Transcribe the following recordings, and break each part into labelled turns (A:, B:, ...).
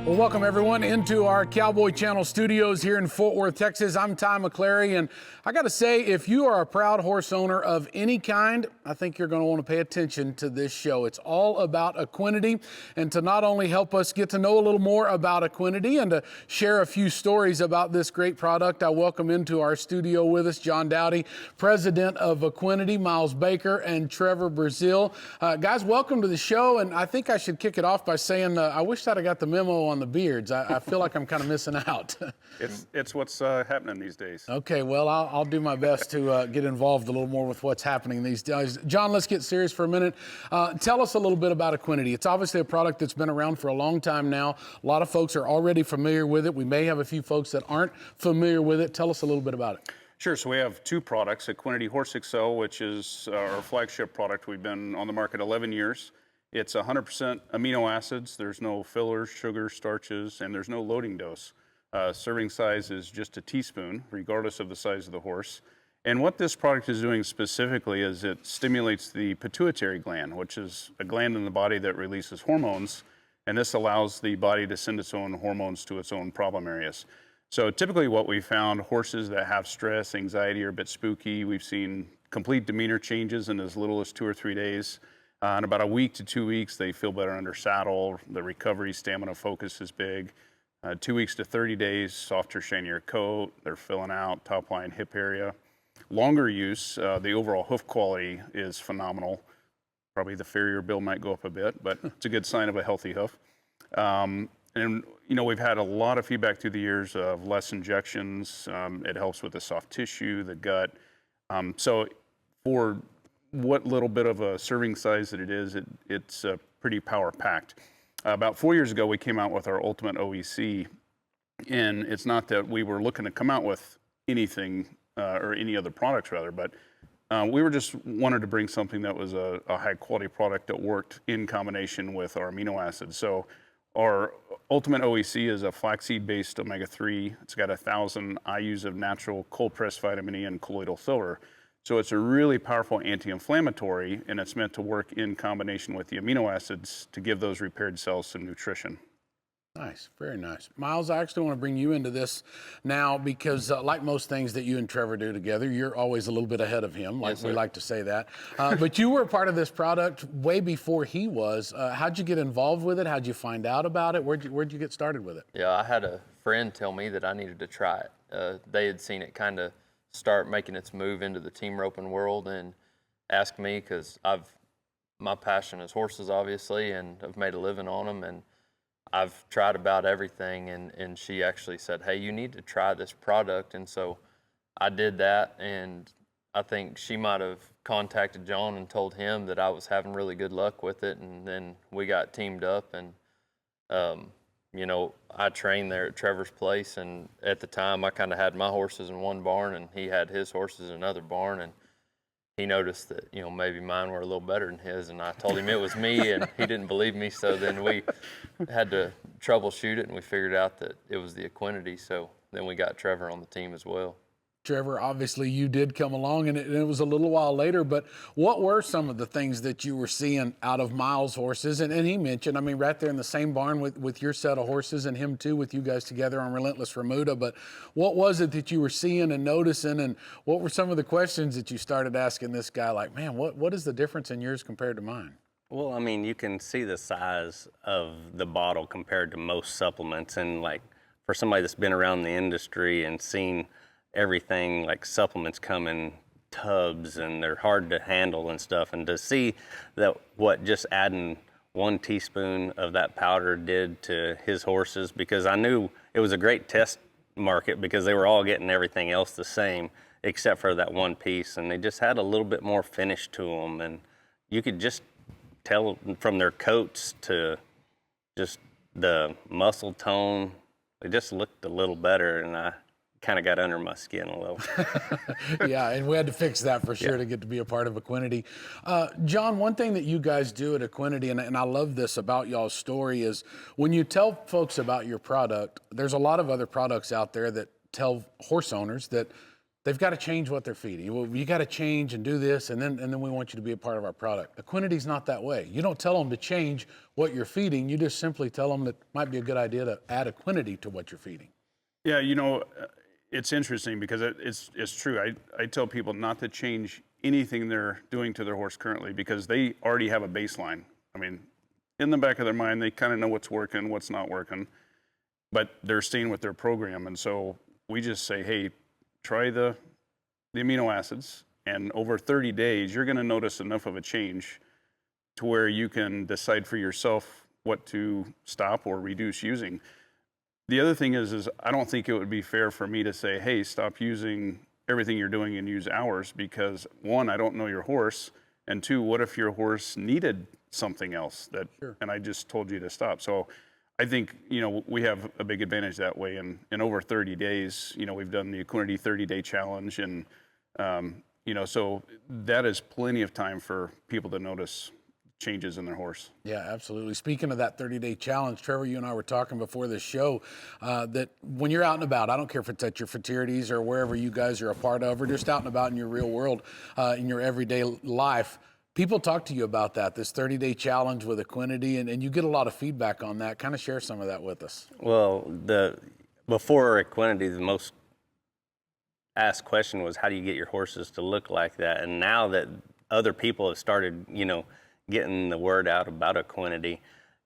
A: Well, welcome everyone into our Cowboy Channel studios here in Fort Worth, Texas. I'm Ty McClary, and I got to say, if you are a proud horse owner of any kind, I think you're going to want to pay attention to this show. It's all about Equinety, and to not only help us get to know a little more about Equinety and to share a few stories about this great product, I welcome into our studio with us John Dowdy, President of Equinety, Miles Baker, and Trevor Brazile. Guys, welcome to the show, and I think I should kick it off by saying I wish that I got the memo on the beards. I feel like I'm kind of missing out.
B: It's what's happening these days.
A: Okay, well, I'll do my best to get involved a little more with what's happening these days. John, let's get serious for a minute. Tell us a little bit about Equinety. It's obviously a product that's been around for a long time now. A lot of folks are already familiar with it. We may have a few folks that aren't familiar with it. Tell us a little bit about it.
B: Sure, so we have two products, Equinety Horse XL, which is our flagship product. We've been on the market 11 years. It's 100% amino acids. There's no fillers, sugar, starches, and there's no loading dose. Serving size is just a teaspoon, regardless of the size of the horse. And what this product is doing specifically is it stimulates the pituitary gland, which is a gland in the body that releases hormones. And this allows the body to send its own hormones to its own problem areas. So typically what we found, horses that have stress, anxiety, are a bit spooky. We've seen complete demeanor changes in as little as 2 or 3 days. In about a week to 2 weeks, they feel better under saddle. The recovery, stamina, focus is big. 2 weeks to 30 days, softer, shinier coat. They're filling out, top line, hip area. Longer use, the overall hoof quality is phenomenal. Probably the farrier bill might go up a bit, but it's a good sign of a healthy hoof. And you know, we've had a lot of feedback through the years of less injections. It helps with the soft tissue, the gut. So for what little bit of a serving size that it is, it's pretty power-packed. About 4 years ago, we came out with our Ultimate OEC, and it's not that we were looking to come out with anything or any other products rather, but we were just wanted to bring something that was a high-quality product that worked in combination with our amino acids. So our Ultimate OEC is a flaxseed-based omega-3. It's got 1,000 IUs of natural cold-pressed vitamin E and colloidal silver. So it's a really powerful anti-inflammatory, and it's meant to work in combination with the amino acids to give those repaired cells some nutrition.
A: Nice, very nice. Miles, I actually want to bring you into this now because like most things that you and Trevor do together, you're always a little bit ahead of him, like we like to say that. But you were a part of this product way before he was. How'd you get involved with it? How'd you find out about it? Where'd you get started with it?
C: Yeah, I had a friend tell me that I needed to try it. They had seen it kind of start making its move into the team roping world and asked me because my passion is horses, obviously, and I've made a living on them, and I've tried about everything, and she actually said, hey, you need to try this product. And so I did that, and I think she might have contacted John and told him that I was having really good luck with it, and then we got teamed up, and you know, I trained there at Trevor's place, and at the time I kind of had my horses in one barn and he had his horses in another barn, and he noticed that, you know, maybe mine were a little better than his, and I told him it was me, and he didn't believe me, so then we had to troubleshoot it, and we figured out that it was the Equinety, so then we got Trevor on the team as well.
A: Trevor, obviously you did come along, and it was a little while later, but what were some of the things that you were seeing out of Miles' horses? And he mentioned, I mean, right there in the same barn with your set of horses and him too, with you guys together on Relentless Remuda, but what was it that you were seeing and noticing, and what were some of the questions that you started asking this guy, like, man, what is the difference in yours compared to mine?
D: Well, I mean, you can see the size of the bottle compared to most supplements, and like for somebody that's been around the industry and seen everything, like supplements come in tubs and they're hard to handle and stuff, and to see that what just adding 1 teaspoon of that powder did to his horses, because I knew it was a great test market because they were all getting everything else the same except for that one piece, and they just had a little bit more finish to them, and you could just tell from their coats to just the muscle tone, they just looked a little better, and I kind of got under my skin a little.
A: Yeah, and we had to fix that for sure to get to be a part of Equinety. John, one thing that you guys do at Equinety, and I love this about y'all's story, is when you tell folks about your product, there's a lot of other products out there that tell horse owners that they've got to change what they're feeding. Well, you got to change and do this, and then we want you to be a part of our product. Equinety's not that way. You don't tell them to change what you're feeding. You just simply tell them that it might be a good idea to add Equinety to what you're feeding.
B: Yeah, you know, it's interesting because it's true. I tell people not to change anything they're doing to their horse currently because they already have a baseline. I mean, in the back of their mind, they kind of know what's working, what's not working, but they're staying with their program. And so we just say, hey, try the amino acids, and over 30 days, you're going to notice enough of a change to where you can decide for yourself what to stop or reduce using. The other thing is I don't think it would be fair for me to say, hey, stop using everything you're doing and use ours, because one, I don't know your horse, and two, what if your horse needed something else that, sure, and I just told you to stop. So I think, you know, we have a big advantage that way. And in over 30 days, you know, we've done the Equinety 30-day challenge, and you know, so that is plenty of time for people to notice changes in their horse.
A: Yeah, absolutely. Speaking of that 30-day challenge, Trevor, you and I were talking before this show that when you're out and about, I don't care if it's at your fraternities or wherever you guys are a part of, or just out and about in your real world, in your everyday life, people talk to you about that, this 30-day challenge with Equinety, and you get a lot of feedback on that. Kind of share some of that with us.
D: Well, before Equinety, the most asked question was, how do you get your horses to look like that? And now that other people have started, you know, getting the word out about Equinety,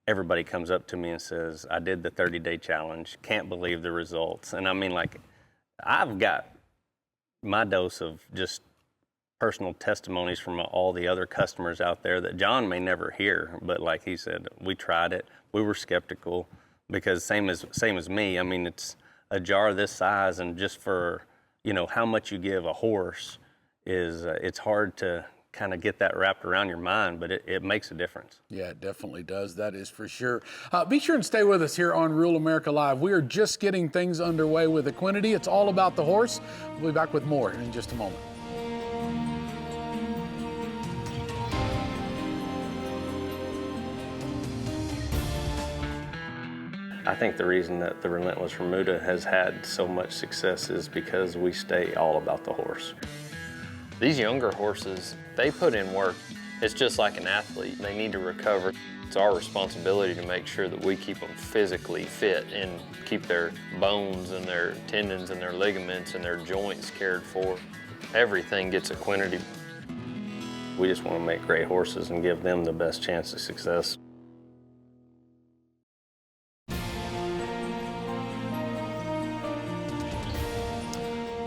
D: everybody comes up to me and says, I did the 30-day challenge, can't believe the results. And I mean, like, I've got my dose of just personal testimonies from all the other customers out there that John may never hear, but like he said, we tried it, we were skeptical, because same as me, I mean, it's a jar this size, and just for, you know, how much you give a horse is, it's hard to kind of get that wrapped around your mind, but it makes a difference.
A: Yeah, it definitely does. That is for sure. Be sure and stay with us here on Rural America Live. We are just getting things underway with Equinety. It's all about the horse. We'll be back with more in just a moment.
D: I think the reason that the Relentless Remuda has had so much success is because we stay all about the horse.
C: These younger horses, they put in work. It's just like an athlete. They need to recover. It's our responsibility to make sure that we keep them physically fit and keep their bones and their tendons and their ligaments and their joints cared for. Everything gets Equinety.
D: We just want to make great horses and give them the best chance of success.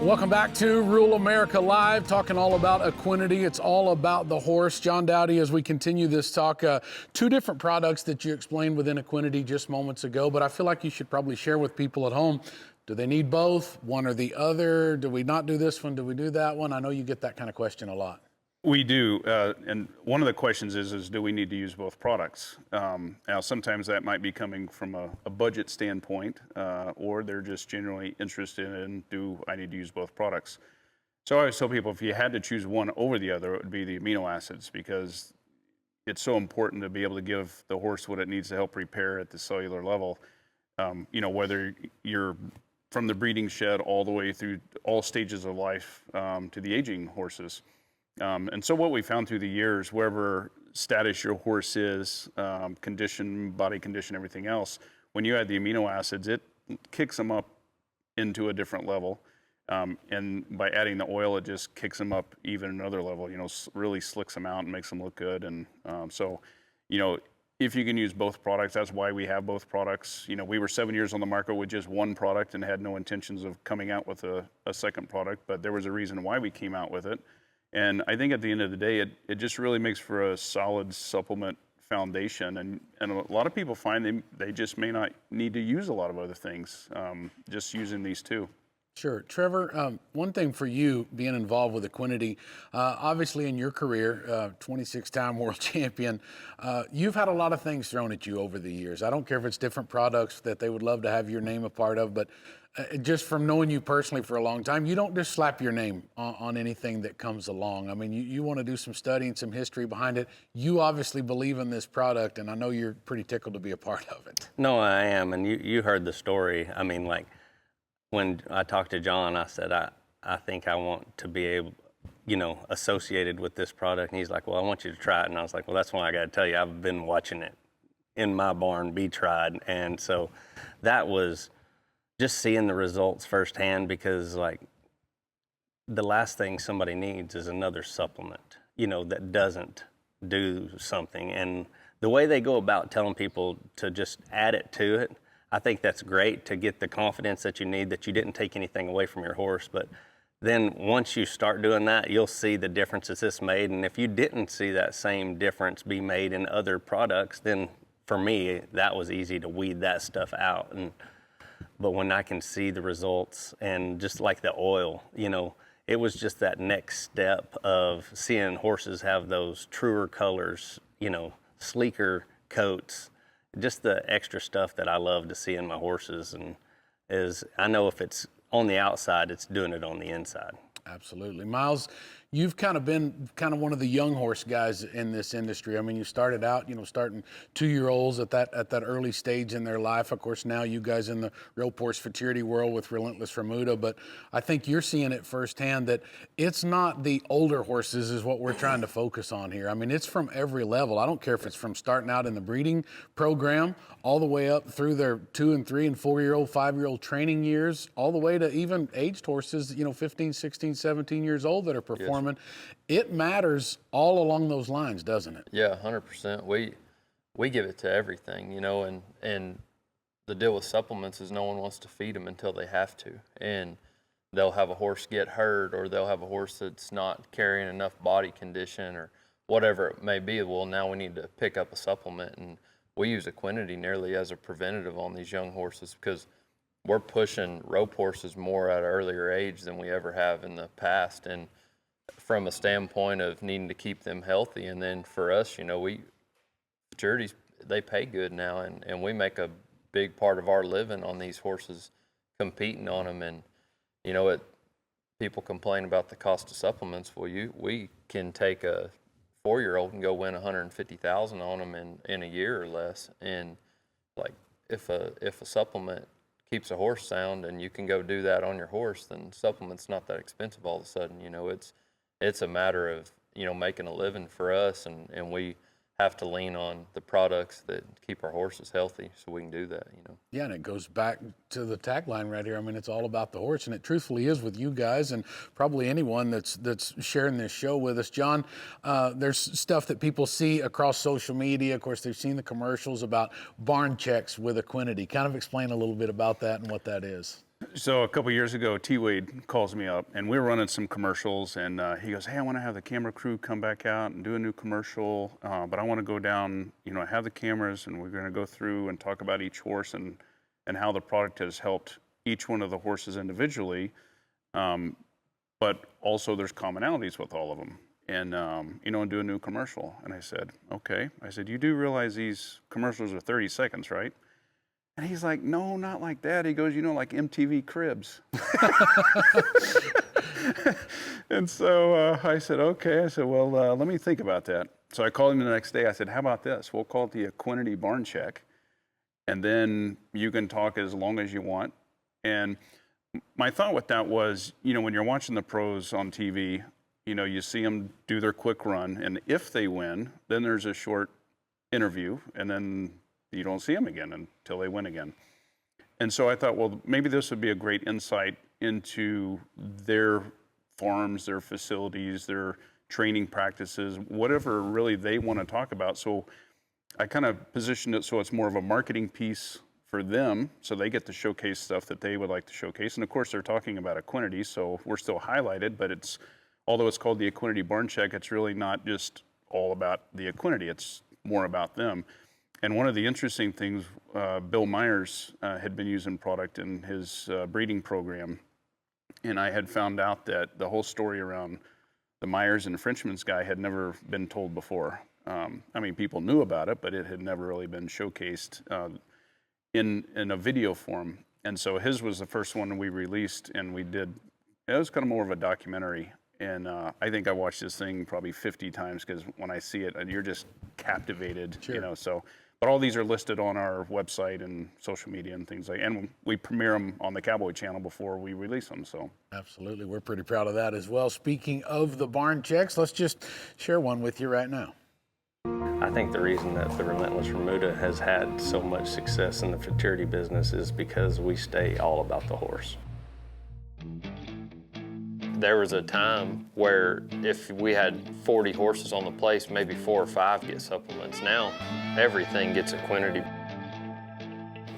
A: Welcome back to Rural America Live, talking all about Equinety. It's all about the horse. John Dowdy, as we continue this talk, two different products that you explained within Equinety just moments ago, but I feel like you should probably share with people at home. Do they need both, one or the other? Do we not do this one? Do we do that one? I know you get that kind of question a lot.
B: We do, and one of the questions is do we need to use both products? Now, sometimes that might be coming from a budget standpoint, or they're just generally interested in, do I need to use both products? So I always tell people, if you had to choose one over the other, it would be the amino acids, because it's so important to be able to give the horse what it needs to help repair at the cellular level. You know, whether you're from the breeding shed all the way through all stages of life to the aging horses. And so what we found through the years, wherever status your horse is, condition, body condition, everything else, when you add the amino acids, it kicks them up into a different level. And by adding the oil, it just kicks them up even another level, you know, really slicks them out and makes them look good. And so, you know, if you can use both products, that's why we have both products. You know, we were 7 years on the market with just one product and had no intentions of coming out with a second product, but there was a reason why we came out with it. And I think at the end of the day, it just really makes for a solid supplement foundation. And a lot of people find they just may not need to use a lot of other things, just using these two.
A: Sure. Trevor, one thing for you being involved with Equinety, obviously in your career, 26-time world champion, you've had a lot of things thrown at you over the years. I don't care if it's different products that they would love to have your name a part of, but just from knowing you personally for a long time, you don't just slap your name on anything that comes along. I mean, you want to do some study and some history behind it. You obviously believe in this product, and I know you're pretty tickled to be a part of it.
D: No, I am, and you heard the story. I mean, like, when I talked to John, I said, I think I want to be able, associated with this product. And he's like, well, I want you to try it. And I was like, well, that's why I got to tell you, I've been watching it in my barn be tried. And so that was just seeing the results firsthand, because like the last thing somebody needs is another supplement, that doesn't do something. And the way they go about telling people to just add it to it, I think that's great to get the confidence that you need, that you didn't take anything away from your horse. But then once you start doing that, you'll see the differences this made. And if you didn't see that same difference be made in other products, then for me, that was easy to weed that stuff out. But when I can see the results, and just like the oil, it was just that next step of seeing horses have those truer colors, sleeker coats, just the extra stuff that I love to see in my horses. And I know if it's on the outside, it's doing it on the inside.
A: Absolutely. Miles, you've kind of been one of the young horse guys in this industry. I mean, you started out, starting 2-year-olds at that early stage in their life. Of course, now you guys in the real horse futurity world with Relentless, Remuda, but I think you're seeing it firsthand that it's not the older horses is what we're trying to focus on here. I mean, it's from every level. I don't care if it's from starting out in the breeding program all the way up through their 2 and 3 and 4-year-old, 5-year-old training years, all the way to even aged horses, 15, 16, 17 years old that are performing. Yes. It matters all along those lines, doesn't it?
C: Yeah, 100%. We give it to everything, and the deal with supplements is no one wants to feed them until they have to. And they'll have a horse get hurt, or they'll have a horse that's not carrying enough body condition or whatever it may be. Well, now we need to pick up a supplement, and we use Equinety nearly as a preventative on these young horses, because we're pushing rope horses more at an earlier age than we ever have in the past. And from a standpoint of needing to keep them healthy. And then for us, futurities, they pay good now, and we make a big part of our living on these horses, competing on them. And, people complain about the cost of supplements. Well, we can take a 4-year-old and go win $150,000 on them in a year or less. And like, if a supplement keeps a horse sound and you can go do that on your horse, then supplement's not that expensive all of a sudden. It's a matter of, making a living for us, and we have to lean on the products that keep our horses healthy so we can do that,
A: Yeah, and it goes back to the tagline right here. I mean, it's all about the horse, and it truthfully is with you guys and probably anyone that's sharing this show with us. John, there's stuff that people see across social media. Of course, they've seen the commercials about barn checks with Equinety. Kind of explain a little bit about that and what that is.
B: So a couple years ago, T-Wade calls me up, and we were running some commercials, and he goes, hey, I want to have the camera crew come back out and do a new commercial, but I want to go down, have the cameras, and we're going to go through and talk about each horse and how the product has helped each one of the horses individually, but also there's commonalities with all of them, and, and do a new commercial. And I said, okay. I said, you do realize these commercials are 30 seconds, right? And he's like, no, not like that. He goes, like MTV Cribs. And so I said, okay. I said, well, let me think about that. So I called him the next day. I said, how about this? We'll call it the Equinety Barn Check. And then you can talk as long as you want. And my thought with that was, when you're watching the pros on TV, you see them do their quick run. And if they win, then there's a short interview. And then you don't see them again until they win again. And so I thought, well, maybe this would be a great insight into their farms, their facilities, their training practices, whatever really they want to talk about. So I kind of positioned it so it's more of a marketing piece for them, so they get to showcase stuff that they would like to showcase. And of course, they're talking about Equinety, so we're still highlighted, but although it's called the Equinety Barn Check, it's really not just all about the Equinety, it's more about them. And one of the interesting things, Bill Myers had been using product in his breeding program, and I had found out that the whole story around the Myers and Frenchman's guy had never been told before. People knew about it, but it had never really been showcased in a video form. And so his was the first one we released, and it was kind of more of a documentary. And I think I watched this thing probably 50 times, because when I see it, you're just captivated,
A: Sure.
B: So. But all these are listed on our website and social media and things like, and we premiere them on the Cowboy channel before we release them. So
A: Absolutely. We're pretty proud of that as well. Speaking of the barn checks, let's just share one with you right now.
D: I think the reason that the Relentless Remuda has had so much success in the futurity business is because we stay all about the horse.
C: There was a time where if we had 40 horses on the place, maybe 4 or 5 get supplements. Now, everything gets Equinety.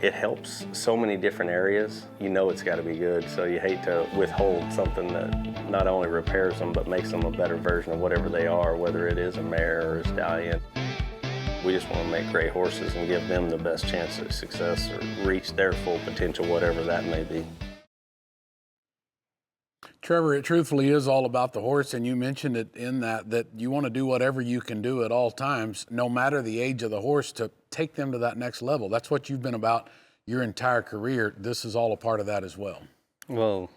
D: It helps so many different areas. You know it's got to be good, so you hate to withhold something that not only repairs them, but makes them a better version of whatever they are, whether it is a mare or a stallion. We just want to make great horses and give them the best chance of success or reach their full potential, whatever that may be.
A: Trevor, it truthfully is all about the horse, and you mentioned it in that you want to do whatever you can do at all times, no matter the age of the horse, to take them to that next level. That's what you've been about your entire career. This is all a part of that as well.
D: Well,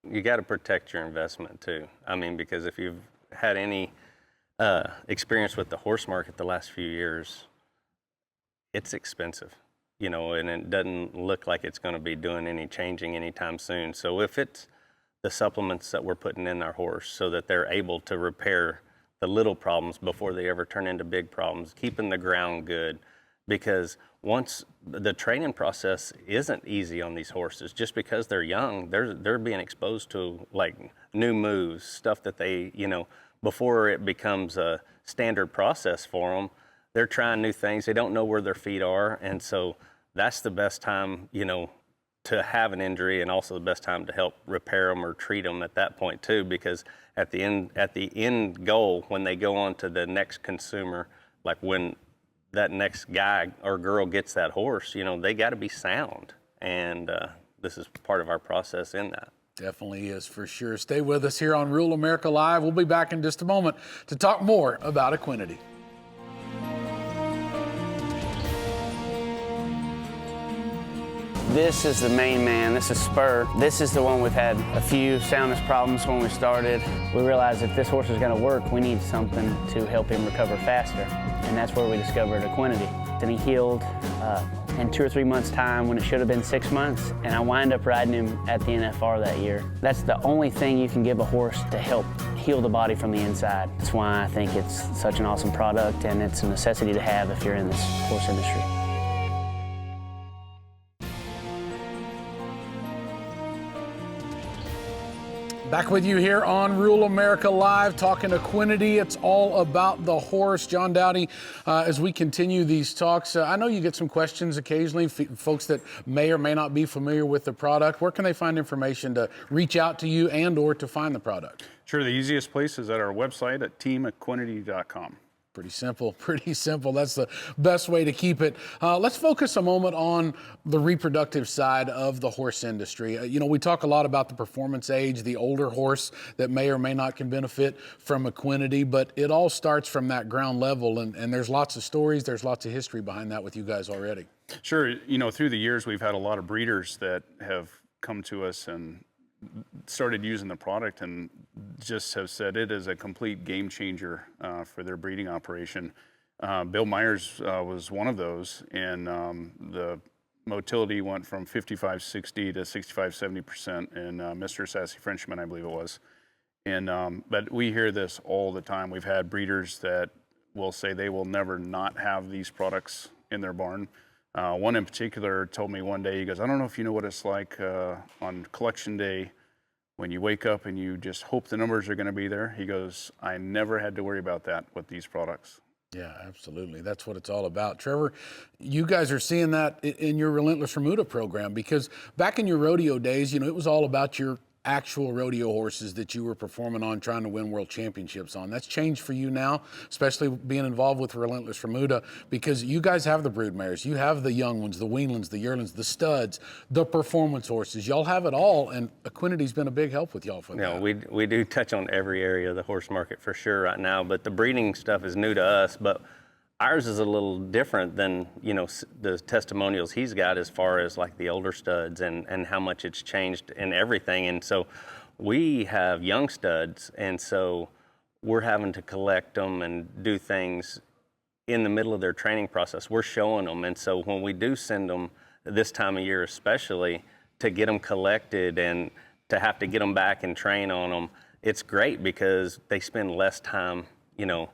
D: you got to protect your investment too. I mean, because if you've had any experience with the horse market the last few years, it's expensive, you know, and it doesn't look like it's going to be doing any changing anytime soon. So if it's the supplements that we're putting in our horse so that they're able to repair the little problems before they ever turn into big problems, keeping the ground good, because once the training process isn't easy on these horses, just because they're young, they're being exposed to like new moves, stuff that they, you know, before it becomes a standard process for them, they're trying new things. They don't know where their feet are. And so that's the best time, you know, to have an injury, and also the best time to help repair them or treat them at that point too, because at the end goal, when they go on to the next consumer, like when that next guy or girl gets that horse, you know, they got to be sound, and this is part of our process in that.
A: Definitely is, for sure. Stay with us here on Rural America Live. We'll be back in just a moment to talk more about Equinety.
E: This is the main man. This is Spur. This is the one we've had a few soundness problems when we started. We realized if this horse is going to work, we need something to help him recover faster. And that's where we discovered Equinety. And he healed in 2 or 3 months' time when it should have been 6 months. And I wind up riding him at the NFR that year. That's the only thing you can give a horse to help heal the body from the inside. That's why I think it's such an awesome product, and it's a necessity to have if you're in this horse industry.
A: Back with you here on Rural America Live, talking Equinety. It's all about the horse. John Dowdy, as we continue these talks, I know you get some questions occasionally, folks that may or may not be familiar with the product. Where can they find information to reach out to you and or to find the product?
B: Sure, the easiest place is at our website at teamequinety.com.
A: Pretty simple, pretty simple. That's the best way to keep it. Let's focus a moment on the reproductive side of the horse industry. You know, we talk a lot about the performance age, the older horse that may or may not can benefit from Equinety, but it all starts from that ground level, and there's lots of stories, there's lots of history behind that with you guys already.
B: Sure, you know, through the years we've had a lot of breeders that have come to us and started using the product and just have said it is a complete game changer for their breeding operation. Bill Myers was one of those, and the motility went from 55-60 to 65-70%, and Mr. Sassy Frenchman, I believe it was. And but we hear this all the time. We've had breeders that will say they will never not have these products in their barn. One in particular told me one day, he goes, I don't know if you know what it's like on collection day when you wake up and you just hope the numbers are going to be there. He goes, I never had to worry about that with these products.
A: Yeah, absolutely. That's what it's all about. Trevor, you guys are seeing that in your Relentless Remuda program, because back in your rodeo days, you know, it was all about your actual rodeo horses that you were performing on, trying to win world championships on. That's changed for you now, especially being involved with Relentless Remuda, because you guys have the brood mares, you have the young ones, the weanlings, the yearlings, the studs, the performance horses. Y'all have it all, and Equinety's been a big help with y'all for that.
D: We do touch on every area of the horse market for sure right now, but the breeding stuff is new to us, but ours is a little different than, you know, the testimonials he's got as far as like the older studs and how much it's changed and everything. And so we have young studs, and so we're having to collect them and do things in the middle of their training process. We're showing them. And so when we do send them this time of year especially, to get them collected and to have to get them back and train on them, it's great because they spend less time, you know,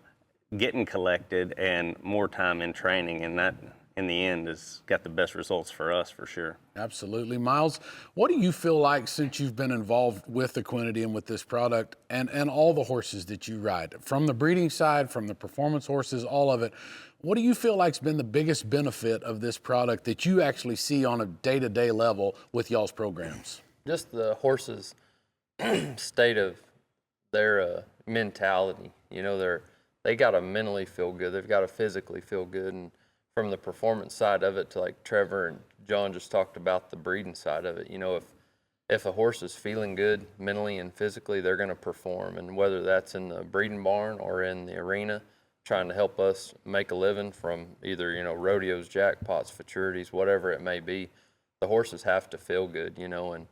D: getting collected and more time in training, and that in the end has got the best results for us for sure.
A: Absolutely. Miles, what do you feel like since you've been involved with Equinety and with this product and all the horses that you ride, from the breeding side, from the performance horses, all of it, what do you feel like's been the biggest benefit of this product that you actually see on a day-to-day level with y'all's programs?
C: Just the horses' state of their mentality. You know, they got to mentally feel good. They've got to physically feel good. And from the performance side of it to, like Trevor and John just talked about, the breeding side of it, you know, if a horse is feeling good mentally and physically, they're going to perform. And whether that's in the breeding barn or in the arena, trying to help us make a living from either, you know, rodeos, jackpots, futurities, whatever it may be, the horses have to feel good, you know, and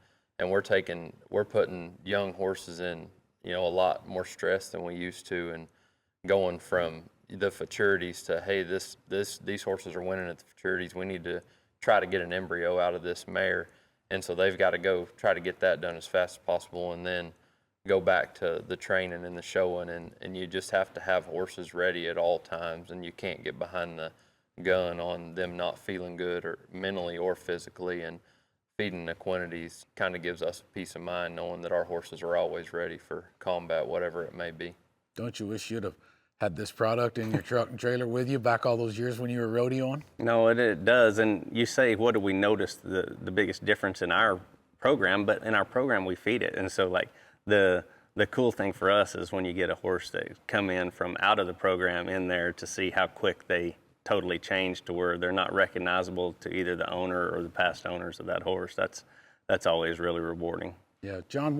C: we're putting young horses in, you know, a lot more stress than we used to, and going from the futurities to, hey, these horses are winning at the futurities, we need to try to get an embryo out of this mare. And so they've got to go try to get that done as fast as possible, and then go back to the training and the showing, and you just have to have horses ready at all times, and you can't get behind the gun on them not feeling good or mentally or physically. And feeding Equinities kind of gives us peace of mind knowing that our horses are always ready for combat, whatever it may be.
A: Don't you wish you'd have had this product in your truck and trailer with you back all those years when you were rodeoing?
D: No, it does. And you say, what do we notice the biggest difference in our program? But in our program, we feed it. And so, like, the cool thing for us is when you get a horse that come in from out of the program in there, to see how quick they totally change to where they're not recognizable to either the owner or the past owners of that horse. That's always really rewarding.
A: Yeah, John,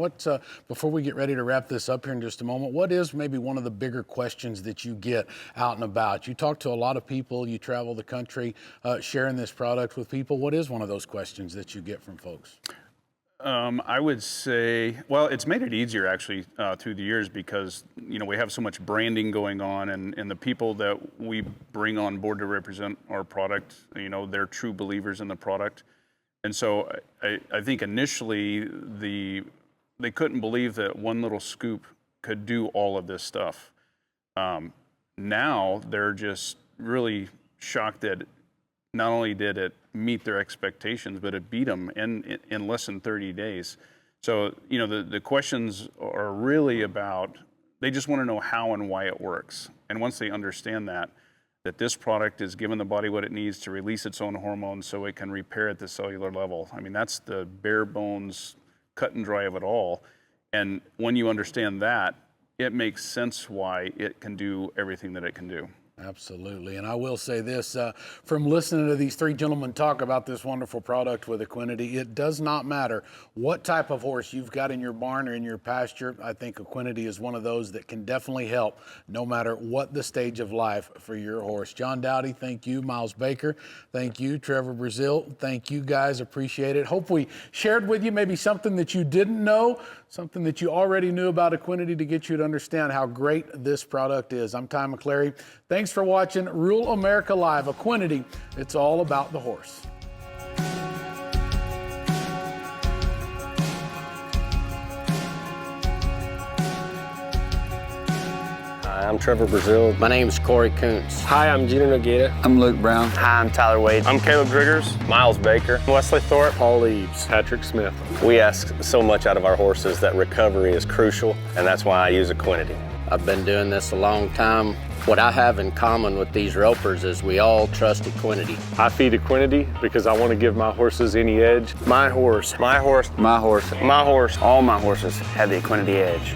A: before we get ready to wrap this up here in just a moment, what is maybe one of the bigger questions that you get out and about? You talk to a lot of people, you travel the country sharing this product with people. What is one of those questions that you get from folks?
B: I would say, well, it's made it easier actually through the years because, you know, we have so much branding going on, and the people that we bring on board to represent our product, you know, they're true believers in the product. And so I think initially they couldn't believe that one little scoop could do all of this stuff. Now they're just really shocked that not only did it meet their expectations, but it beat them in less than 30 days. So, you know, the questions are really about, they just want to know how and why it works. And once they understand that this product is giving the body what it needs to release its own hormones so it can repair at the cellular level. I mean, that's the bare bones, cut and dry of it all. And when you understand that, it makes sense why it can do everything that it can do.
A: Absolutely. And I will say this, from listening to these three gentlemen talk about this wonderful product with Equinety, it does not matter what type of horse you've got in your barn or in your pasture. I think Equinety is one of those that can definitely help no matter what the stage of life for your horse. John Dowdy, thank you. Miles Baker, thank you. Trevor Brazile, thank you guys. Appreciate it. Hope we shared with you maybe something that you didn't know, something that you already knew about Equinety to get you to understand how great this product is. I'm Ty McClary. Thanks for watching Rural America Live. Equinety, it's all about the horse.
D: Hi, I'm Trevor Brazile.
E: My name's Corey Kuntz.
F: Hi, I'm Gino Nogueira.
G: I'm Luke Brown.
E: Hi, I'm Tyler Wade.
F: I'm Caleb Driggers.
D: Miles Baker. Wesley Thorpe.
F: Paul Eves. Patrick Smith.
D: We ask so much out of our horses that recovery is crucial, and that's why I use Equinety.
E: I've been doing this a long time. What I have in common with these ropers is we all trust Equinety.
F: I feed Equinety because I want to give my horses any edge.
G: My horse.
D: My horse.
G: My horse.
D: My horse.
G: All my horses have the Equinety edge.